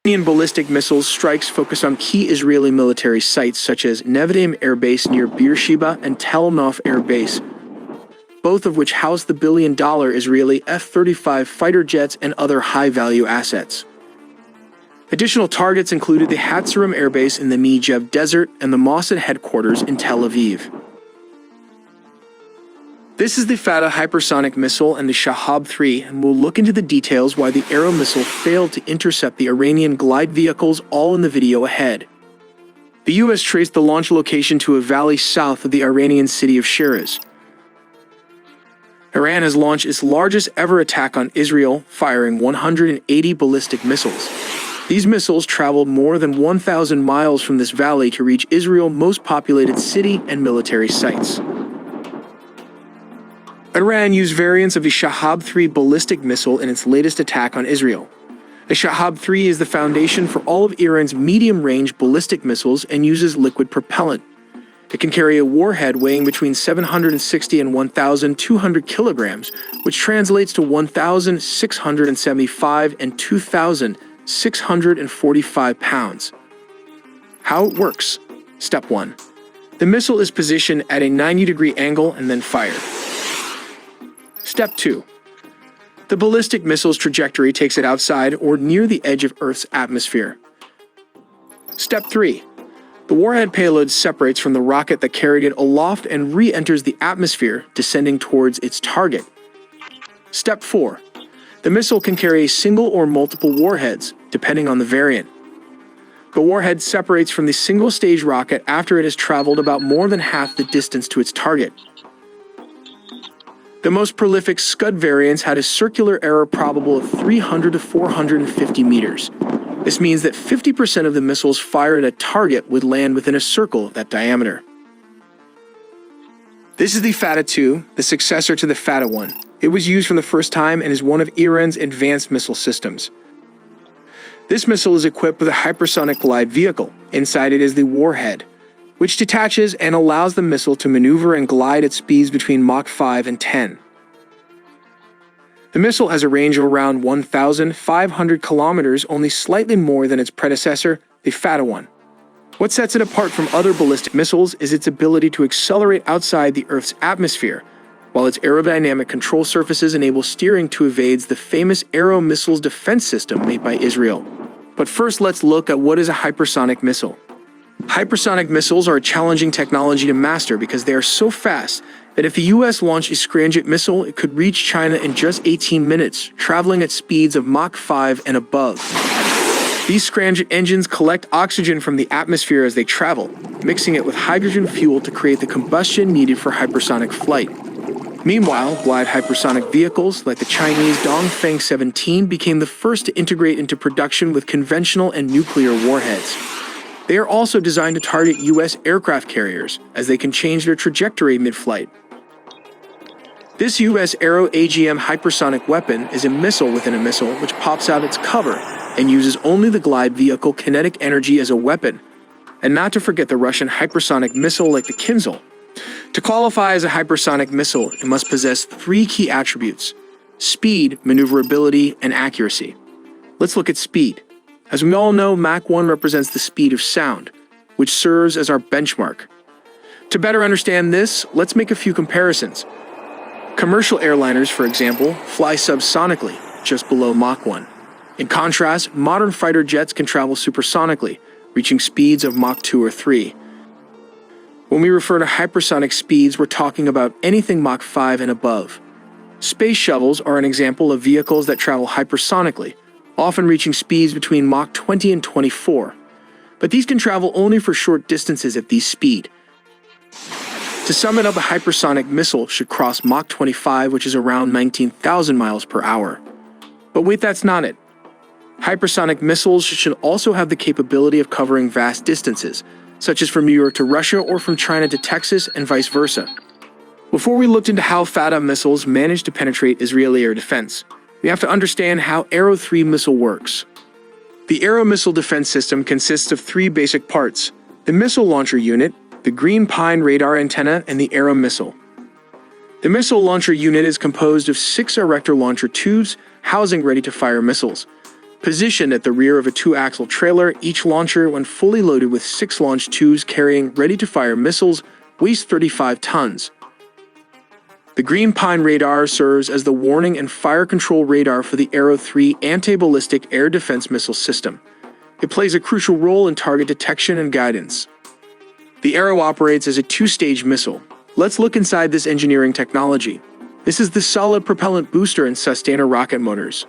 Iranian ballistic missiles strikes focus on key Israeli military sites such as Nevatim Air Base near Beersheba and Tel Nof Air Base, both of which house the billion-dollar Israeli F-35 fighter jets and other high-value assets. Additional targets included the Hatzerim Air Base in the Negev Desert and the Mossad headquarters in Tel Aviv. This is the Fatah hypersonic missile and the Shahab-3, and we'll look into the details why the Arrow missile failed to intercept the Iranian glide vehicles, all in the video ahead. The U.S. traced the launch location to a valley south of the Iranian city of Shiraz. Iran has launched its largest ever attack on Israel, firing 180 ballistic missiles. These missiles traveled more than 1,000 miles from this valley to reach Israel's most populated city and military sites. Iran used variants of the Shahab-3 ballistic missile in its latest attack on Israel. The Shahab-3 is the foundation for all of Iran's medium-range ballistic missiles and uses liquid propellant. It can carry a warhead weighing between 760 and 1,200 kilograms, which translates to 1,675 and 2,645 pounds. How it works. Step 1. The missile is positioned at a 90-degree angle and then fired. Step 2. The ballistic missile's trajectory takes it outside or near the edge of Earth's atmosphere. Step 3. The warhead payload separates from the rocket that carried it aloft and re-enters the atmosphere, descending towards its target. Step 4. The missile can carry a single or multiple warheads, depending on the variant. The warhead separates from the single-stage rocket after it has traveled about more than half the distance to its target. The most prolific Scud variants had a circular error probable of 300 to 450 meters. This means that 50% of the missiles fired at a target would land within a circle of that diameter. This is the Fatah 2, the successor to the Fatah 1. It was used for the first time and is one of Iran's advanced missile systems. This missile is equipped with a hypersonic glide vehicle. Inside it is the warhead, which detaches and allows the missile to maneuver and glide at speeds between Mach 5 and 10. The missile has a range of around 1,500 kilometers, only slightly more than its predecessor, the Fatah 1. What sets it apart from other ballistic missiles is its ability to accelerate outside the Earth's atmosphere, while its aerodynamic control surfaces enable steering to evade the famous Arrow missile's defense system made by Israel. But first, let's look at what is a hypersonic missile. Hypersonic missiles are a challenging technology to master because they are so fast that if the US launched a Scramjet missile, it could reach China in just 18 minutes, traveling at speeds of Mach 5 and above. These Scramjet engines collect oxygen from the atmosphere as they travel, mixing it with hydrogen fuel to create the combustion needed for hypersonic flight. Meanwhile, glide hypersonic vehicles like the Chinese Dongfeng 17 became the first to integrate into production with conventional and nuclear warheads. They are also designed to target US aircraft carriers, as they can change their trajectory mid-flight. This US Arrow AGM hypersonic weapon is a missile within a missile which pops out its cover and uses only the glide vehicle kinetic energy as a weapon, and not to forget the Russian hypersonic missile like the Kinzhal. To qualify as a hypersonic missile, it must possess 3 key attributes: speed, maneuverability, and accuracy. Let's look at speed. As we all know, Mach 1 represents the speed of sound, which serves as our benchmark. To better understand this, let's make a few comparisons. Commercial airliners, for example, fly subsonically, just below Mach 1. In contrast, modern fighter jets can travel supersonically, reaching speeds of Mach 2 or 3. When we refer to hypersonic speeds, we're talking about anything Mach 5 and above. Space shuttles are an example of vehicles that travel hypersonically, often reaching speeds between Mach 20 and 24. But these can travel only for short distances at this speed. To sum it up, a hypersonic missile should cross Mach 25, which is around 19,000 miles per hour. But wait, that's not it. Hypersonic missiles should also have the capability of covering vast distances, such as from New York to Russia or from China to Texas and vice versa. Before we looked into how Fatah missiles managed to penetrate Israeli air defense, we have to understand how Arrow 3 missile works. The Arrow missile defense system consists of 3 basic parts: the missile launcher unit, the Green Pine radar antenna, and the Arrow missile. The missile launcher unit is composed of 6 erector launcher tubes housing ready-to-fire missiles. Positioned at the rear of a two-axle trailer, each launcher, when fully loaded with 6 launch tubes carrying ready-to-fire missiles, weighs 35 tons. The Green Pine radar serves as the warning and fire control radar for the Arrow 3 anti-ballistic air defense missile system. It plays a crucial role in target detection and guidance. The Arrow operates as a 2-stage missile. Let's look inside this engineering technology. This is the solid propellant booster and sustainer rocket motors.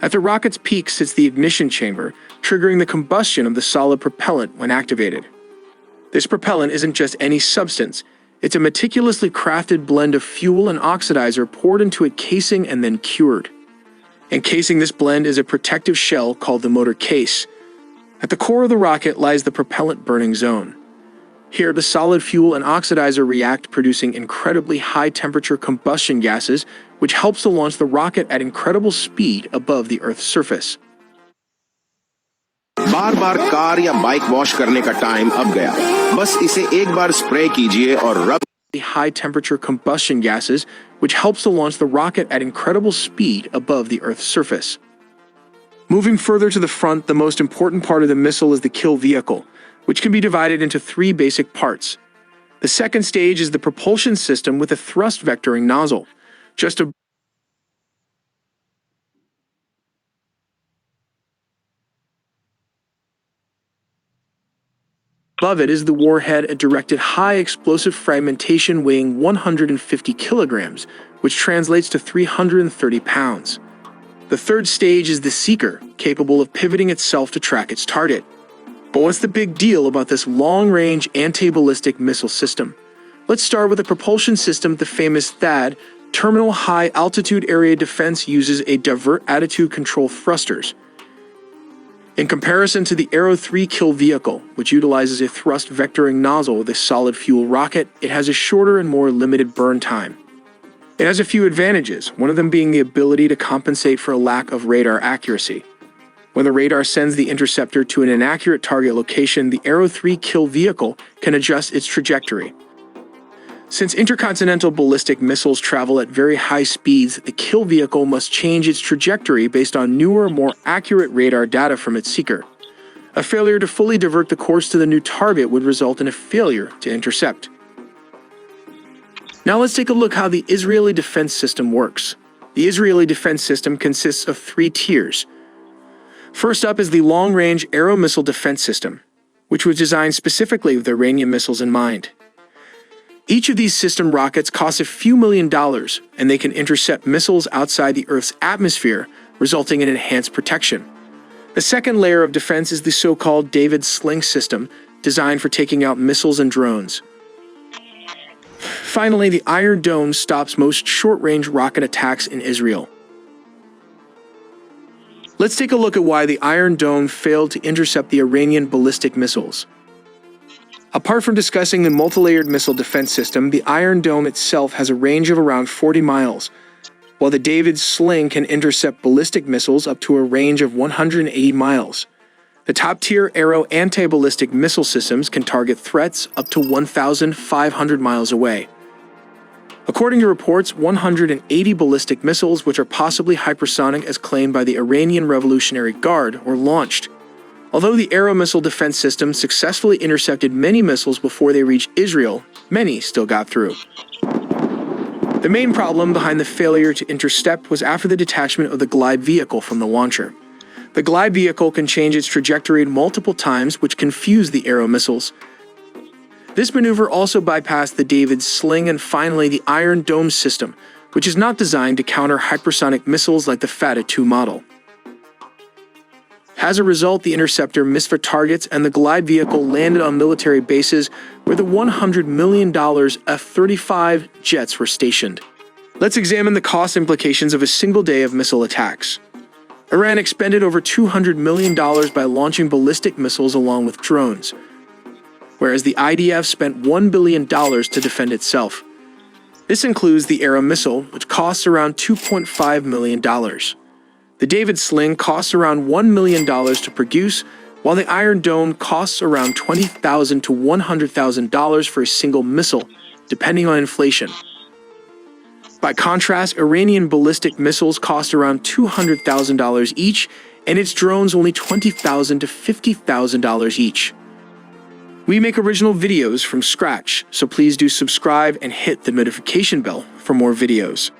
At the rocket's peak sits the ignition chamber, triggering the combustion of the solid propellant when activated. This propellant isn't just any substance. It's a meticulously crafted blend of fuel and oxidizer poured into a casing and then cured. Encasing this blend is a protective shell called the motor case. At the core of the rocket lies the propellant burning zone. Here, the solid fuel and oxidizer react, producing incredibly high-temperature combustion gases, which helps to launch the rocket at incredible speed above the Earth's surface. बार-बार car या bike wash करने का time अब गया। बस इसे एक बार spray कीजिए और रब high-temperature combustion gases, which helps to launch the rocket at incredible speed above the Earth's surface. Moving further to the front, the most important part of the missile is the kill vehicle, which can be divided into 3 basic parts. The second stage is the propulsion system with a thrust vectoring nozzle. Just above it is the warhead, a directed high-explosive fragmentation weighing 150 kilograms, which translates to 330 pounds. The third stage is the seeker, capable of pivoting itself to track its target. But what's the big deal about this long-range anti-ballistic missile system? Let's start with the propulsion system. The famous THAAD, Terminal High Altitude Area Defense, uses a divert attitude control thrusters. In comparison to the Arrow 3 kill vehicle, which utilizes a thrust vectoring nozzle with a solid fuel rocket, it has a shorter and more limited burn time. It has a few advantages, one of them being the ability to compensate for a lack of radar accuracy. When the radar sends the interceptor to an inaccurate target location, the Arrow 3 kill vehicle can adjust its trajectory. Since intercontinental ballistic missiles travel at very high speeds, the kill vehicle must change its trajectory based on newer, more accurate radar data from its seeker. A failure to fully divert the course to the new target would result in a failure to intercept. Now let's take a look how the Israeli defense system works. The Israeli defense system consists of 3 tiers. First up is the long-range Arrow missile defense system, which was designed specifically with Iranian missiles in mind. Each of these system rockets costs a few $1,000,000, and they can intercept missiles outside the Earth's atmosphere, resulting in enhanced protection. The second layer of defense is the so-called David Sling system, designed for taking out missiles and drones. Finally, the Iron Dome stops most short-range rocket attacks in Israel. Let's take a look at why the Iron Dome failed to intercept the Iranian ballistic missiles. Apart from discussing the multi-layered missile defense system, the Iron Dome itself has a range of around 40 miles, while the David Sling can intercept ballistic missiles up to a range of 180 miles. The top-tier Arrow anti-ballistic missile systems can target threats up to 1,500 miles away. According to reports, 180 ballistic missiles, which are possibly hypersonic as claimed by the Iranian Revolutionary Guard, were launched. Although the Arrow missile defense system successfully intercepted many missiles before they reached Israel, many still got through. The main problem behind the failure to intercept was after the detachment of the glide vehicle from the launcher. The glide vehicle can change its trajectory multiple times, which confused the Arrow missiles. This maneuver also bypassed the David Sling and finally the Iron Dome system, which is not designed to counter hypersonic missiles like the Fatah II model. As a result, the interceptor missed for targets and the glide vehicle landed on military bases where the $100 million F-35 jets were stationed. Let's examine the cost implications of a single day of missile attacks. Iran expended over $200 million by launching ballistic missiles along with drones, whereas the IDF spent $1 billion to defend itself. This includes the Arrow missile, which costs around $2.5 million. The David Sling costs around $1 million to produce, while the Iron Dome costs around $20,000 to $100,000 for a single missile, depending on inflation. By contrast, Iranian ballistic missiles cost around $200,000 each, and its drones only $20,000 to $50,000 each. We make original videos from scratch, so please do subscribe and hit the notification bell for more videos.